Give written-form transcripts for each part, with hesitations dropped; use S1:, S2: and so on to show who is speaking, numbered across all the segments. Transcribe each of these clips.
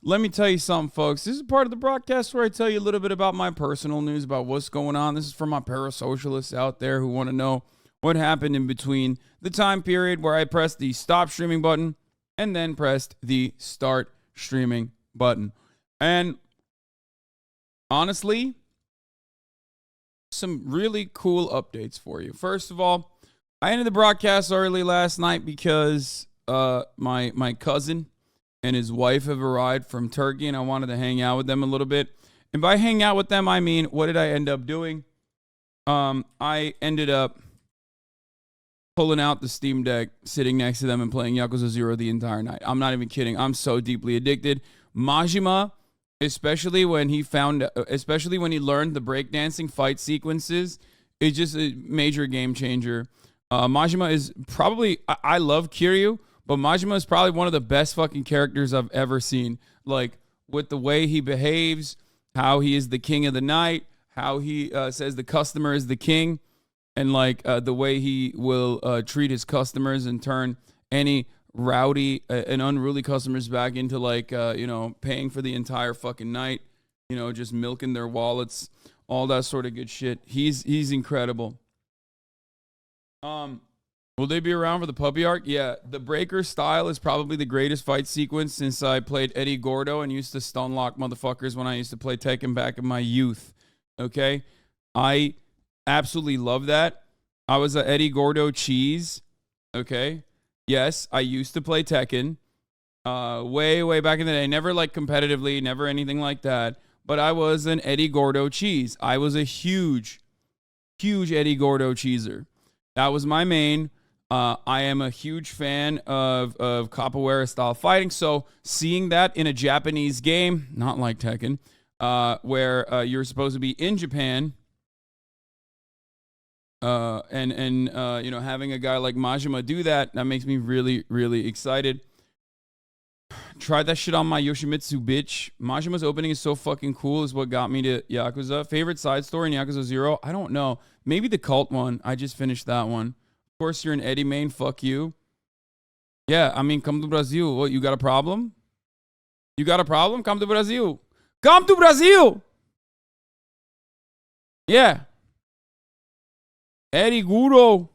S1: let me tell you something, folks. This is part of the broadcast where I tell you a little bit about my personal news, about what's going on. This is for my parasocialists out there who want to know what happened in between the time period where I pressed the stop streaming button and then pressed the start streaming button. And honestly, some really cool updates for you. First of all, I ended the broadcast early last night because my cousin and his wife have arrived from Turkey, and I wanted to hang out with them a little bit. And by hang out with them, I mean, what did I end up doing? I ended up pulling out the Steam Deck, sitting next to them, and playing Yakuza 0 the entire night. I'm not even kidding. I'm so deeply addicted. Majima, especially when he learned the breakdancing fight sequences, is just a major game changer. Majima is probably, I love Kiryu, but Majima is probably one of the best fucking characters I've ever seen. Like, with the way he behaves, how he is the king of the night, how he says the customer is the king, and like the way he will treat his customers and turn any rowdy and unruly customers back into like, paying for the entire fucking night, just milking their wallets, all that sort of good shit. He's incredible. Will they be around for the puppy arc? Yeah, the breaker style is probably the greatest fight sequence since I played Eddie Gordo and used to stun lock motherfuckers when I used to play Tekken back in my youth. Okay? I absolutely love that. I was a Eddie Gordo cheese. Okay? Yes, I used to play Tekken. Way back in the day. Never like competitively, never anything like that. But I was an Eddie Gordo cheese. I was a huge Eddie Gordo cheeser. That was my main. I am a huge fan of capoeira style fighting. So seeing that in a Japanese game, not like Tekken, where you're supposed to be in Japan, and having a guy like Majima do that makes me really, really excited. Tried that shit on my Yoshimitsu, bitch. Majima's opening is so fucking cool, is what got me to Yakuza. Favorite side story in Yakuza 0? I don't know. Maybe the cult one. I just finished that one. Of course, you're an Eddie main. Fuck you. Yeah, I mean, come to Brazil. What, you got a problem? You got a problem? Come to Brazil. Come to Brazil! Yeah. Eddie Gordo.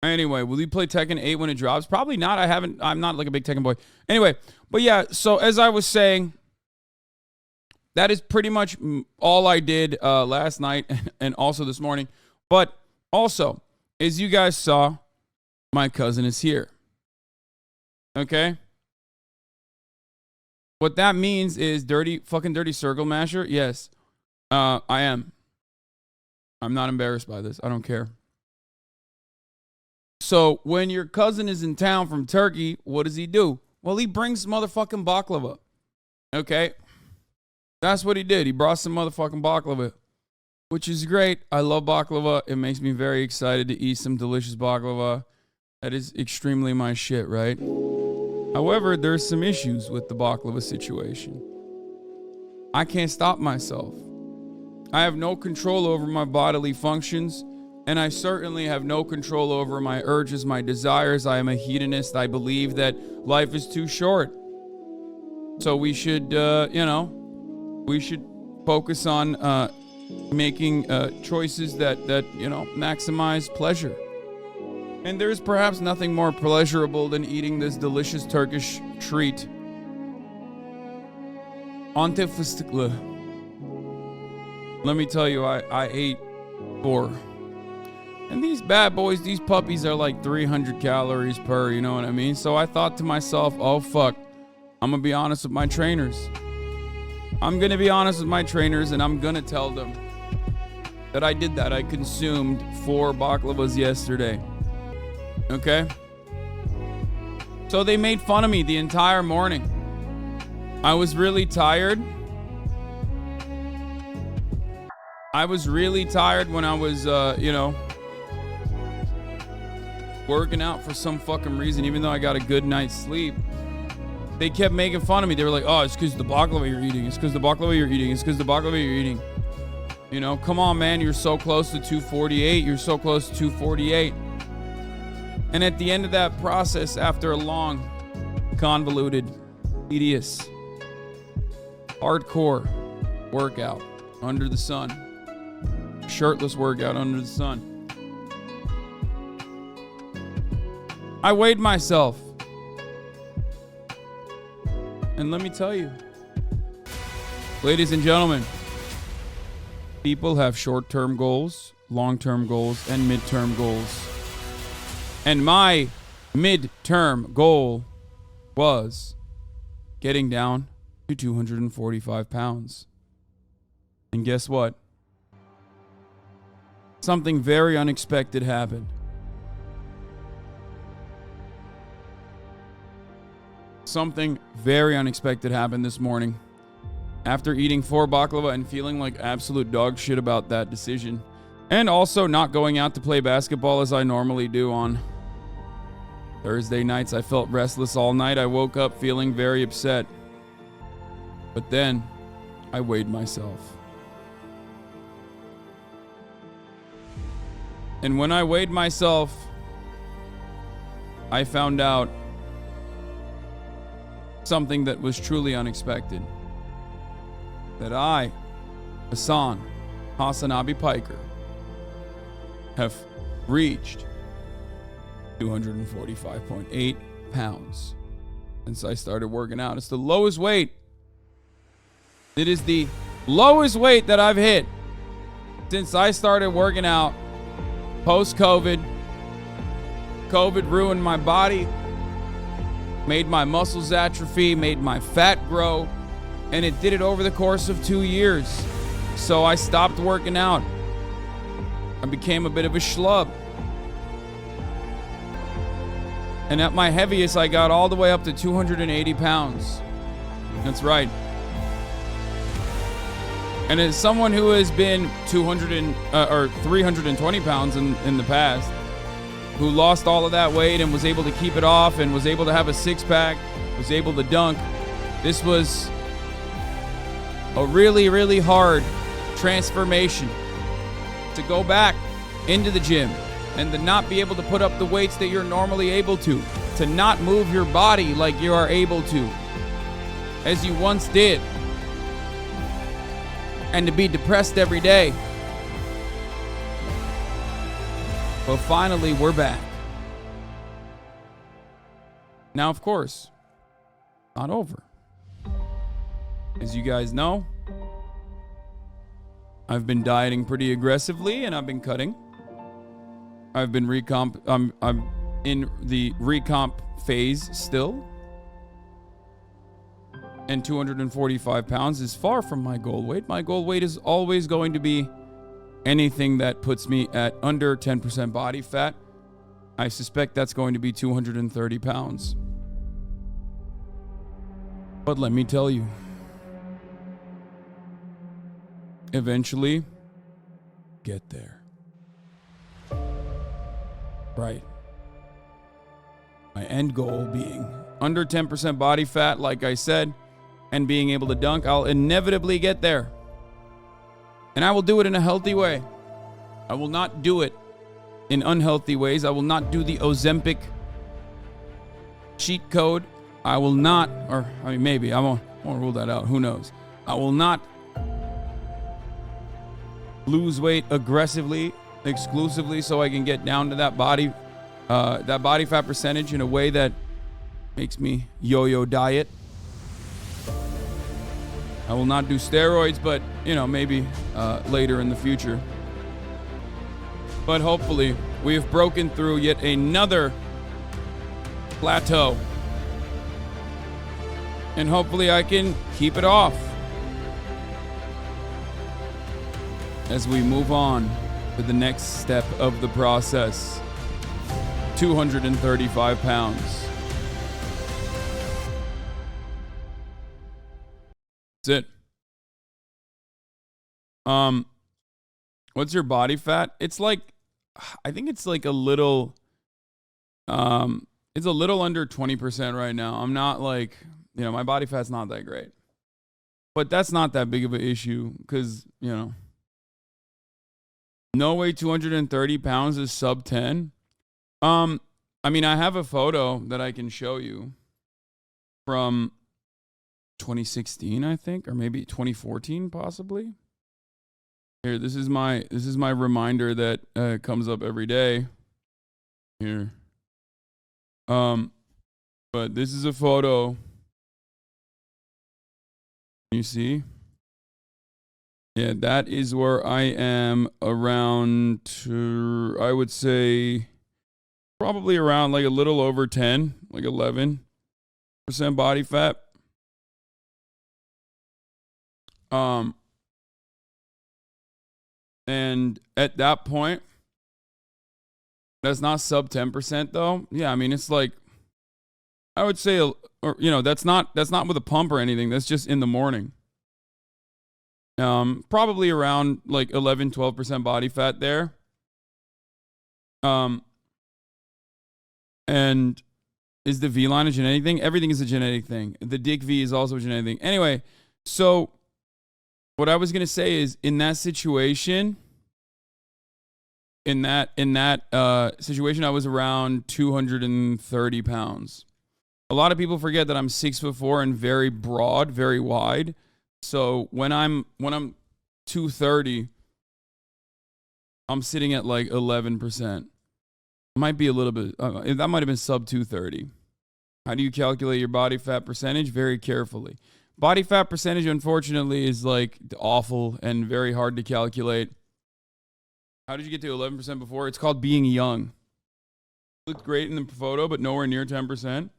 S1: Anyway, will you play Tekken 8 when it drops? Probably not. I'm not like a big Tekken boy. Anyway, but yeah, so as I was saying, that is pretty much all I did last night and also this morning. But also, as you guys saw, my cousin is here. Okay? What that means is fucking dirty circle masher. Yes, I am. I'm not embarrassed by this. I don't care. So when your cousin is in town from Turkey, what does he do? Well, he brings motherfucking baklava. Okay? That's what he did. He brought some motherfucking baklava, which is great. I love baklava. It makes me very excited to eat some delicious baklava. That is extremely my shit, right? However, there's some issues with the baklava situation. I can't stop myself. I have no control over my bodily functions, and I certainly have no control over my urges, my desires. I am a hedonist. I believe that life is too short. So we should, we should focus on making choices that maximize pleasure. And there's perhaps nothing more pleasurable than eating this delicious Turkish treat. Antep fıstıklı. Let me tell you, I ate 4. And these bad boys, these puppies are like 300 calories per, you know what I mean? So I thought to myself, oh fuck, I'm gonna be honest with my trainers. I'm gonna be honest with my trainers and I'm gonna tell them that I did that. I consumed 4 baklavas yesterday. Okay? So they made fun of me the entire morning. I was really tired. I was really tired when I was, working out for some fucking reason, even though I got a good night's sleep. They kept making fun of me. They were like, oh, it's because the baklava you're eating. It's because the baklava you're eating. It's because the baklava you're eating. Come on, man. You're so close to 248. You're so close to 248. And at the end of that process, after a long convoluted, tedious, hardcore workout under the sun. Shirtless workout under the sun. I weighed myself. And let me tell you, ladies and gentlemen, people have short-term goals, long-term goals, and mid-term goals. And my mid-term goal was getting down to 245 pounds. And guess what? Something very unexpected happened. Something very unexpected happened this morning. After eating 4 baklava and feeling like absolute dog shit about that decision. And also not going out to play basketball as I normally do on Thursday nights. I felt restless all night. I woke up feeling very upset. But then I weighed myself. And when I weighed myself, I found out something that was truly unexpected. That I, Hasanbi Piker, have reached 245.8 pounds since I started working out. It's the lowest weight. It is the lowest weight that I've hit since I started working out post-COVID. COVID ruined my body, made my muscles atrophy, made my fat grow, and it did it over the course of 2 years. So I stopped working out. I became a bit of a schlub. And at my heaviest, I got all the way up to 280 pounds. That's right. And as someone who has been 320 pounds in the past, who lost all of that weight and was able to keep it off and was able to have a six-pack, was able to dunk, this was a really, really hard transformation to go back into the gym and to not be able to put up the weights that you're normally able to not move your body like you are able to, as you once did, and to be depressed every day. But finally, we're back. Now, of course, not over. As you guys know, I've been dieting pretty aggressively and I've been cutting. I've been I'm in the recomp phase still. And 245 pounds is far from my goal weight. My goal weight is always going to be anything that puts me at under 10% body fat. I suspect that's going to be 230 pounds. But let me tell you, eventually, get there. Right. My end goal being under 10% body fat, like I said, and being able to dunk. I'll inevitably get there. And I will do it in a healthy way. I will not do it in unhealthy ways. I will not do the Ozempic cheat code. I will not, or I mean, maybe I won't rule that out. Who knows? I will not lose weight aggressively, exclusively, so I can get down to that body fat percentage in a way that makes me yo-yo diet. I will not do steroids, but maybe later in the future. But hopefully, we have broken through yet another plateau. And hopefully I can keep it off as we move on to the next step of the process. 235 pounds. That's it. What's your body fat? It's like, I think it's like a little, it's a little under 20% right now. I'm not like, my body fat's not that great. But that's not that big of an issue because, no way 230 pounds is sub 10. I mean, I have a photo that I can show you. from 2016, I think, or maybe 2014, possibly. Here, this is my reminder that comes up every day. Here. But this is a photo. You see? Yeah, that is where I am around, I would say, probably around like a little over 10, like 11% body fat. And at that point, that's not sub 10% though. Yeah, I mean, it's like, I would say, or that's not with a pump or anything. That's just in the morning. Probably around like 11-12% body fat there. And is the V line a genetic thing? Everything is a genetic thing. The dick V is also a genetic thing. Anyway, so what I was gonna say is, in that situation, situation, I was around 230 pounds. A lot of people forget that I'm 6'4" and very broad, very wide. So when I'm 230, I'm sitting at like 11%. Might be a little bit. That might have been sub 230. How do you calculate your body fat percentage? Very carefully. Body fat percentage, unfortunately, is like awful and very hard to calculate. How did you get to 11% before? It's called being young. Looked great in the photo, but nowhere near 10%.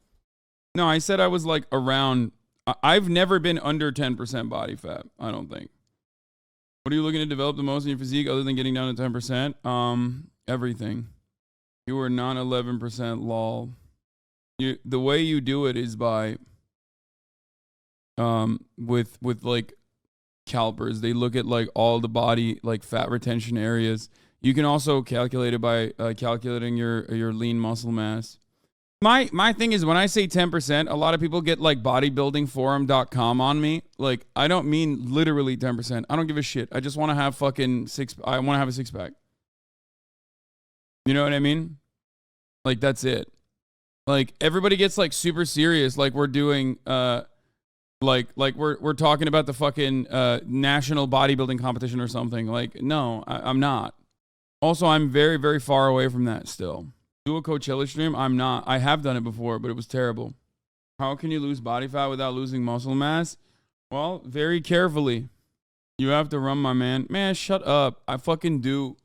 S1: No, I said I was like around. I've never been under 10% body fat, I don't think. What are you looking to develop the most in your physique other than getting down to 10%? Everything. You are not 11%, lol. The way you do it is by with like calipers. They look at like all the body like fat retention areas. You can also calculate it by calculating your lean muscle mass. My thing is, when I say 10%, a lot of people get like bodybuildingforum.com on me. Like, I don't mean literally 10%. I don't give a shit. I just want to have I want to have a six pack. You know what I mean? Like, that's it. Like, everybody gets like super serious. Like, we're doing, like we're talking about the fucking national bodybuilding competition or something. Like, no, I'm not. Also, I'm very, very far away from that still. Do a Coachella stream? I'm not. I have done it before, but it was terrible. How can you lose body fat without losing muscle mass? Well, very carefully. You have to run, my man. Man, shut up. I fucking do.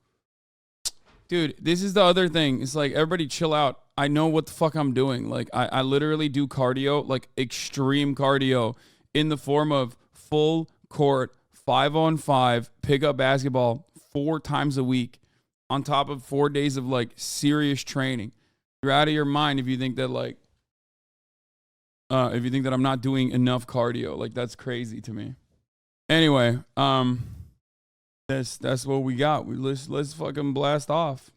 S1: Dude, this is the other thing. It's like, everybody chill out. I know what the fuck I'm doing. Like, I literally do cardio, like extreme cardio, in the form of full court, 5-on-5, pickup basketball 4 times a week, on top of 4 days of like serious training. You're out of your mind if you think that like, if you think that I'm not doing enough cardio. Like, that's crazy to me. Anyway, that's what we got. Let's fucking blast off.